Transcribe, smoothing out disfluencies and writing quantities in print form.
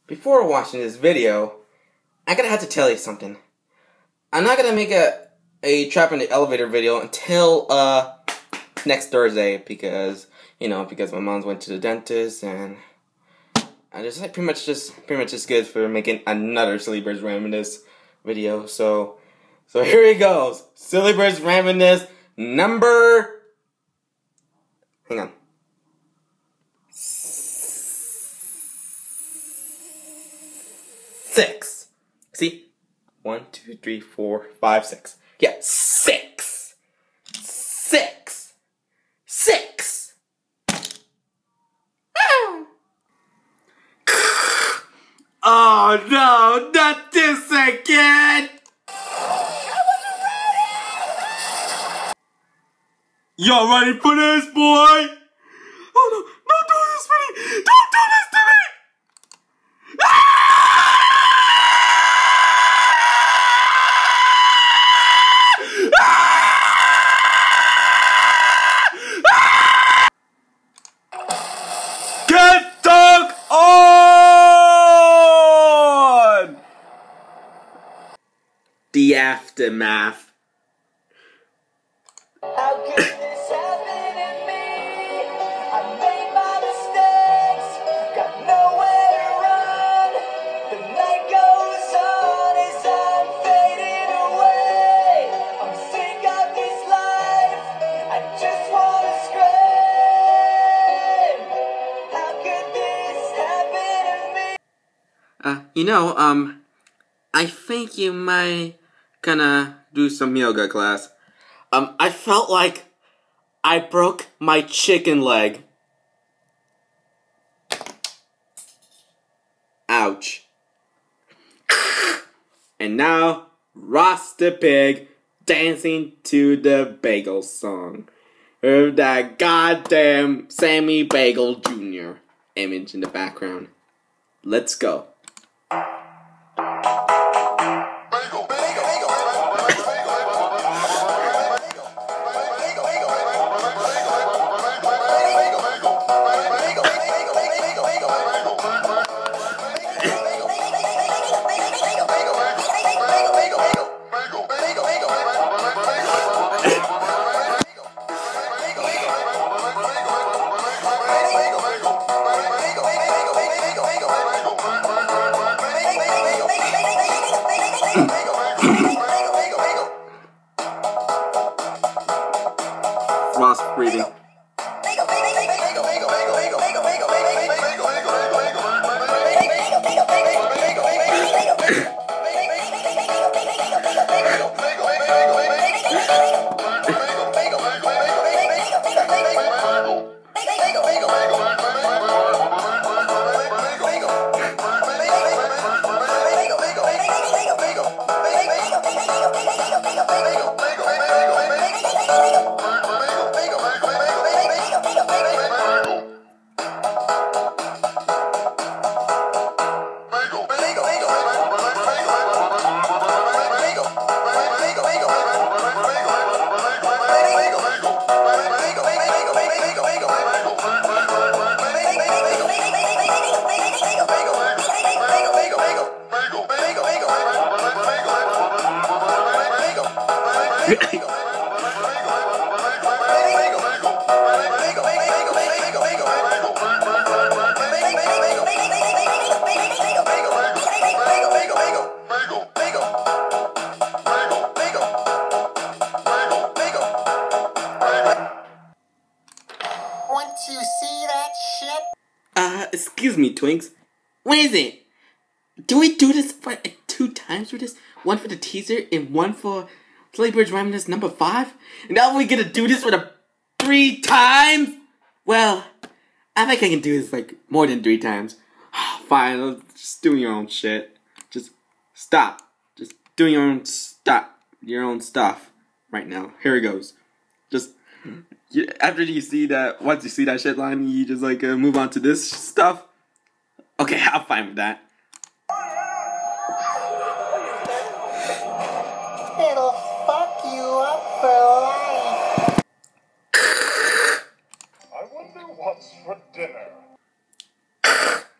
before watching this video, I'm gonna have to tell you something. I'm not gonna make a trap in the elevator video until next Thursday because my mom's went to the dentist and I just pretty much just good for making another Silly Birds Randomness video. So here he goes. Silly Birds Randomness number. Hang on. 6. See? 1, 2, 3, 4, 5, 6. Yeah, 6. 6. 6. Oh no, not this again! Y'all ready for this, boy? Oh no, don't do this to me! Don't do this to me! Get dog on! The aftermath. How could this happen to me? I made my mistakes, got nowhere to run. The night goes on as I'm fading away. I'm sick of this life, I just wanna scream. How could this happen to me? I think you might gonna do some yoga class. I felt like I broke my chicken leg. Ouch. And now, Ross the pig dancing to the bagel song. Of that goddamn Sammy Bagel Jr. image in the background. Let's go. Ross breathing. Want to see that shit? Excuse me, Twinks. What is it? Do we do this for 2 times for this? One for the teaser and one for Silly Birds Randomness number 5? And now we're gonna do this for the 3 times? Well, I think I can do this like more than 3 times. Fine, just do your own shit. Just stop. Just do your own stuff right now. Here it goes. Just after you see that, once you see that shit line, you just like move on to this stuff. Okay, I'm fine with that. It'll fuck you up for life. I wonder what's for dinner.